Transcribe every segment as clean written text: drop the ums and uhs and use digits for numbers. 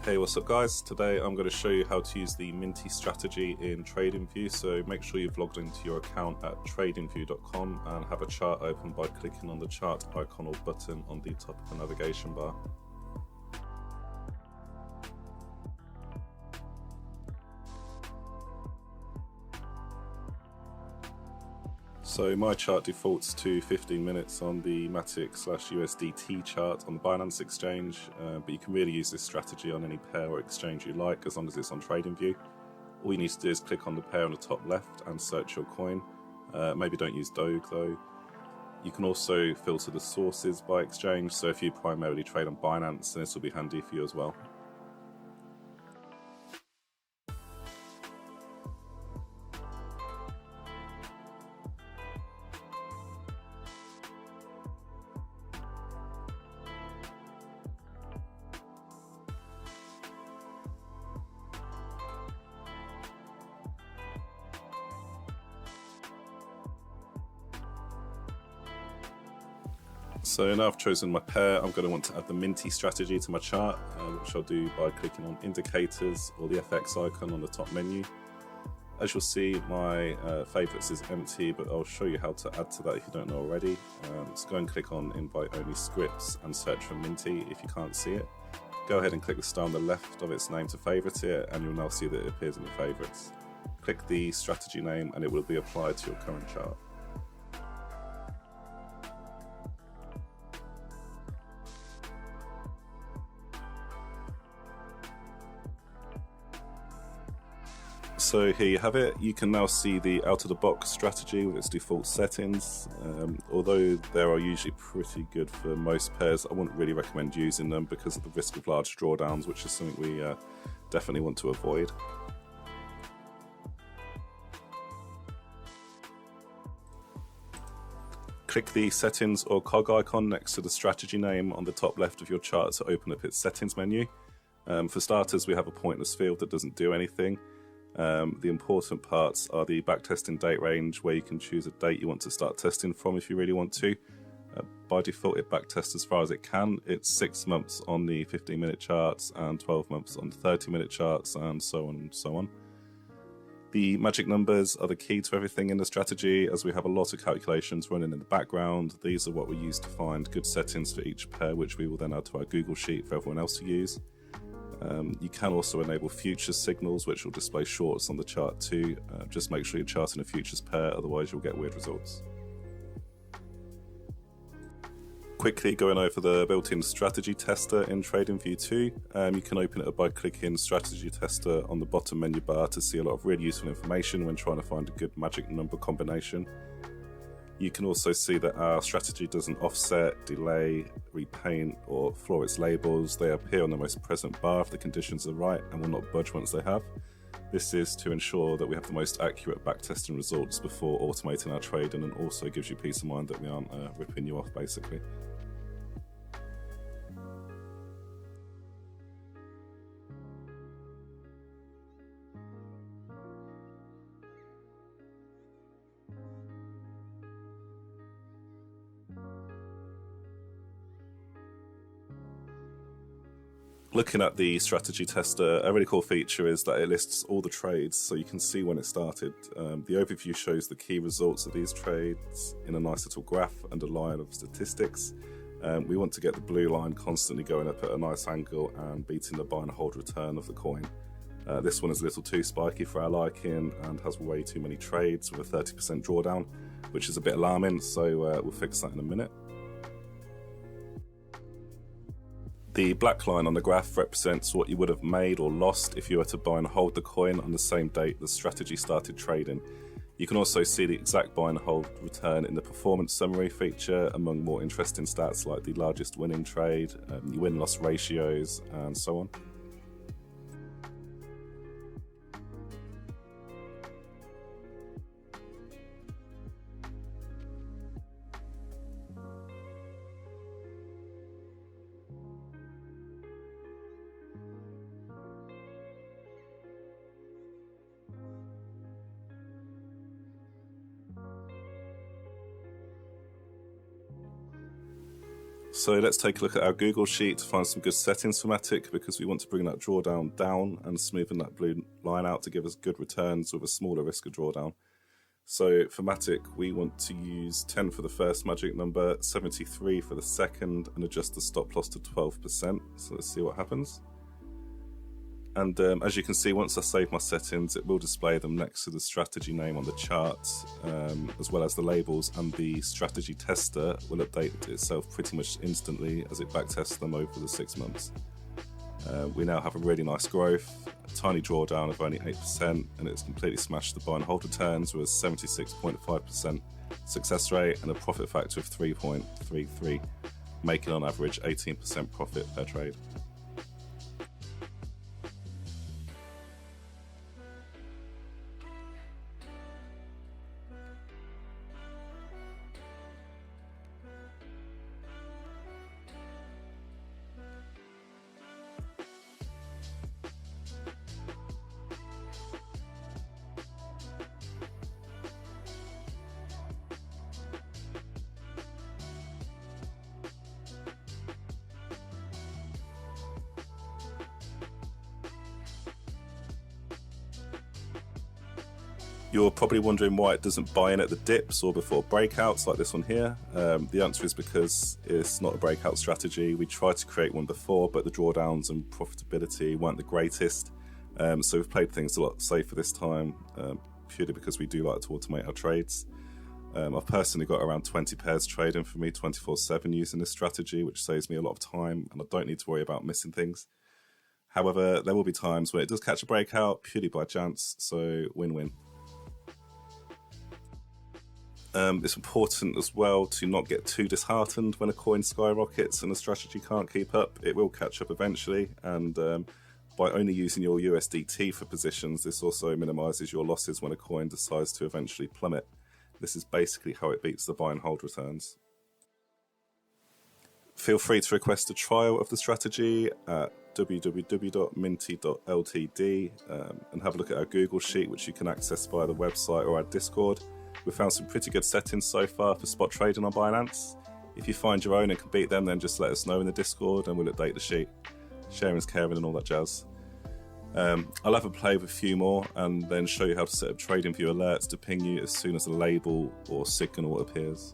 Hey, what's up guys? Today I'm going to show you how to use the minty strategy in TradingView. So make sure you've logged into your account at tradingview.com and have a chart open by clicking on the chart icon or button on the top of the navigation bar. So my chart defaults to 15 minutes on the Matic/USDT chart on the Binance exchange, but you can really use this strategy on any pair or exchange you like as long as it's on TradingView. All you need to do is click on the pair on the top left and search your coin. Maybe don't use Doge though. You can also filter the sources by exchange, so if you primarily trade on Binance, then this will be handy for you as well. So now I've chosen my pair, I'm going to want to add the minty strategy to my chart, which I'll do by clicking on indicators or the FX icon on the top menu. As you'll see, my favorites is empty, but I'll show you how to add to that if you don't know already. So go and click on invite only scripts and search for minty if you can't see it. Go ahead and click the star on the left of its name to favorite it, and you'll now see that it appears in your favorites. Click the strategy name and it will be applied to your current chart. So here you have it. You can now see the out-of-the-box strategy with its default settings. Although they are usually pretty good for most pairs, I wouldn't really recommend using them because of the risk of large drawdowns, which is something we definitely want to avoid. Click the settings or cog icon next to the strategy name on the top left of your chart to open up its settings menu. For starters, we have a pointless field that doesn't do anything. The important parts are the backtesting date range, where you can choose a date you want to start testing from if you really want to. By default, it backtests as far as it can. It's 6 months on the 15-minute charts and 12 months on the 30-minute charts, and so on and so on. The magic numbers are the key to everything in the strategy, as we have a lot of calculations running in the background. These are what we use to find good settings for each pair, which we will then add to our Google Sheet for everyone else to use. You can also enable futures signals, which will display shorts on the chart too. Just make sure you're charting a futures pair, otherwise you'll get weird results. Quickly going over the built-in strategy tester in TradingView 2, you can open it up by clicking strategy tester on the bottom menu bar to see a lot of really useful information when trying to find a good magic number combination. You can also see that our strategy doesn't offset, delay, repaint or floor its labels. They appear on the most present bar if the conditions are right and will not budge once they have. This is to ensure that we have the most accurate backtesting results before automating our trading, and also gives you peace of mind that we aren't ripping you off basically. Looking at the strategy tester, a really cool feature is that it lists all the trades so you can see when it started. The overview shows the key results of these trades in a nice little graph and a line of statistics. We want to get the blue line constantly going up at a nice angle and beating the buy and hold return of the coin. This one is a little too spiky for our liking and has way too many trades with a 30% drawdown, which is a bit alarming, so we'll fix that in a minute. The black line on the graph represents what you would have made or lost if you were to buy and hold the coin on the same date the strategy started trading. You can also see the exact buy and hold return in the performance summary feature, among more interesting stats like the largest winning trade, win-loss ratios, and so on. So let's take a look at our Google Sheet to find some good settings for Matic, because we want to bring that drawdown down and smoothen that blue line out to give us good returns with a smaller risk of drawdown. So for Matic, we want to use 10 for the first magic number, 73 for the second, and adjust the stop loss to 12%. So let's see what happens. And as you can see, once I save my settings, it will display them next to the strategy name on the chart, as well as the labels, and the strategy tester will update itself pretty much instantly as it backtests them over the 6 months. We now have a really nice growth, a tiny drawdown of only 8%, and it's completely smashed the buy and hold returns with a 76.5% success rate and a profit factor of 3.33, making on average 18% profit per trade. You're probably wondering why it doesn't buy in at the dips or before breakouts like this one here. The answer is because it's not a breakout strategy. We tried to create one before, but the drawdowns and profitability weren't the greatest. So we've played things a lot safer this time, purely because we do like to automate our trades. I've personally got around 20 pairs trading for me 24/7 using this strategy, which saves me a lot of time, and I don't need to worry about missing things. However, there will be times when it does catch a breakout purely by chance, so win-win. It's important as well to not get too disheartened when a coin skyrockets and the strategy can't keep up. It will catch up eventually, and by only using your USDT for positions, this also minimizes your losses when a coin decides to eventually plummet. This is basically how it beats the buy and hold returns. Feel free to request a trial of the strategy at www.minty.ltd and have a look at our Google Sheet, which you can access via the website or our Discord. We've found some pretty good settings so far for spot trading on Binance. If you find your own and can beat them, then just let us know in the Discord and we'll update the sheet. Sharing's caring and all that jazz. I'll have a play with a few more and then show you how to set up TradingView alerts to ping you as soon as a label or signal appears.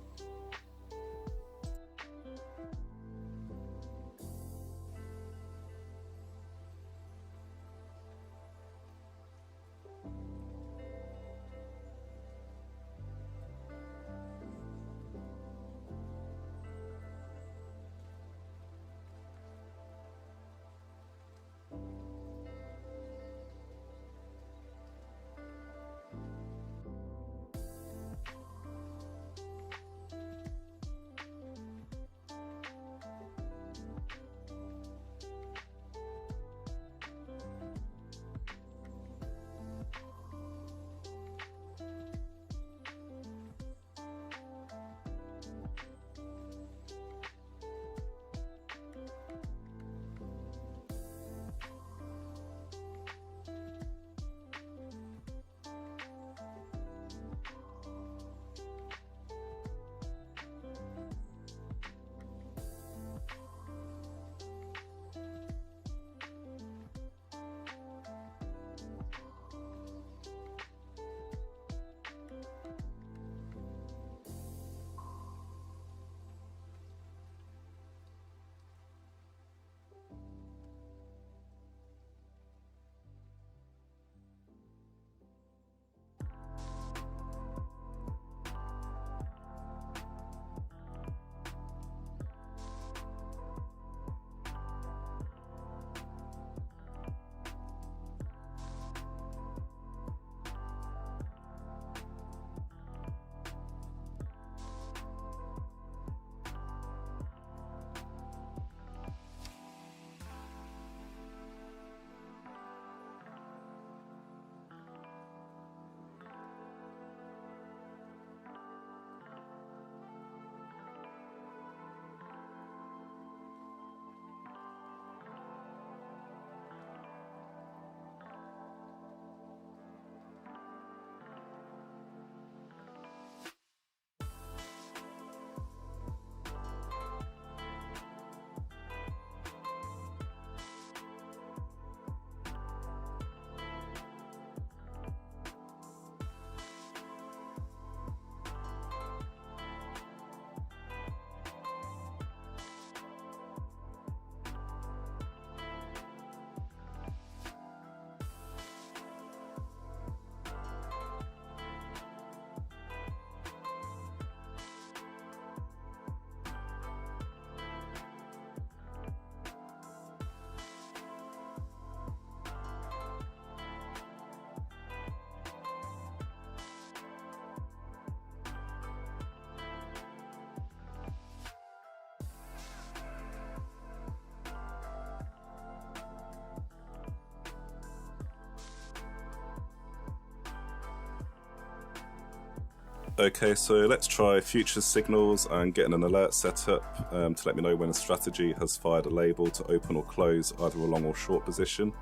Okay, so let's try futures signals and getting an alert set up to let me know when a strategy has fired a label to open or close either a long or short position.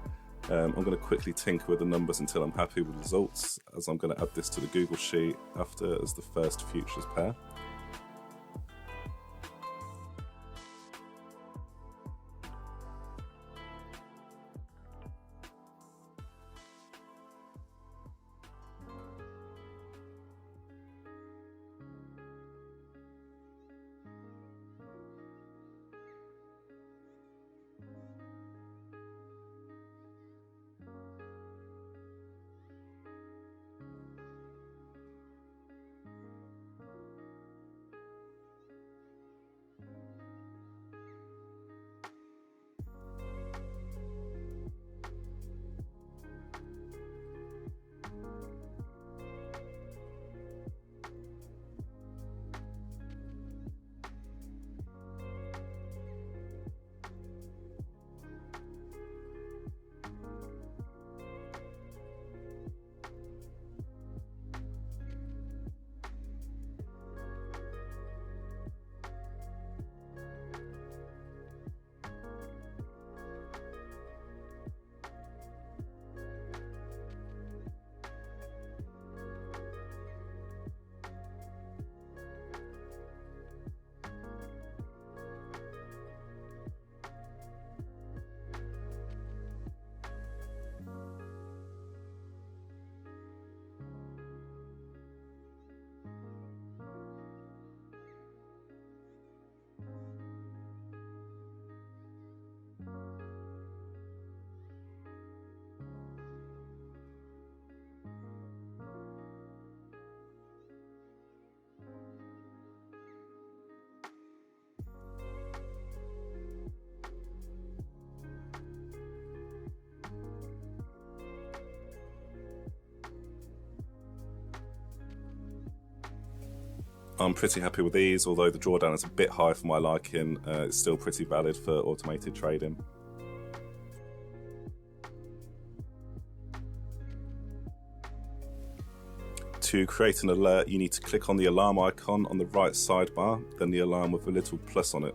I'm going to quickly tinker with the numbers until I'm happy with the results, as I'm going to add this to the Google Sheet after as the first futures pair. I'm pretty happy with these, although the drawdown is a bit high for my liking. It's still pretty valid for automated trading. To create an alert, you need to click on the alarm icon on the right sidebar, then the alarm with a little plus on it.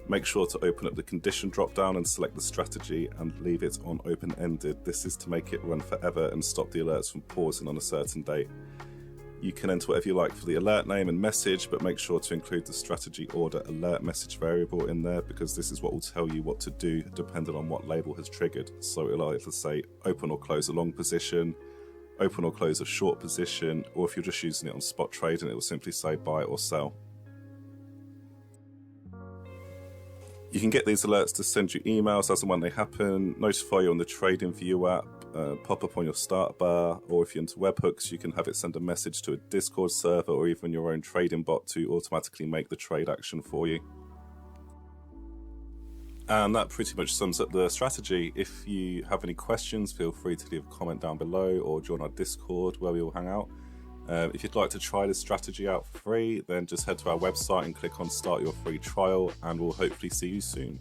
Make sure to open up the condition drop-down and select the strategy and leave it on open-ended. This is to make it run forever and stop the alerts from pausing on a certain date. You can enter whatever you like for the alert name and message, but make sure to include the strategy order alert message variable in there, because this is what will tell you what to do depending on what label has triggered. So it'll either say open or close a long position, open or close a short position, or if you're just using it on spot trading, it will simply say buy or sell. You can get these alerts to send you emails as and when they happen, notify you on the TradingView app, pop up on your start bar, or if you're into webhooks, you can have it send a message to a Discord server or even your own trading bot to automatically make the trade action for you. And that pretty much sums up the strategy. If you have any questions, feel free to leave a comment down below or join our Discord where we all hang out. If you'd like to try this strategy out for free, then just head to our website and click on start your free trial, and we'll hopefully see you soon.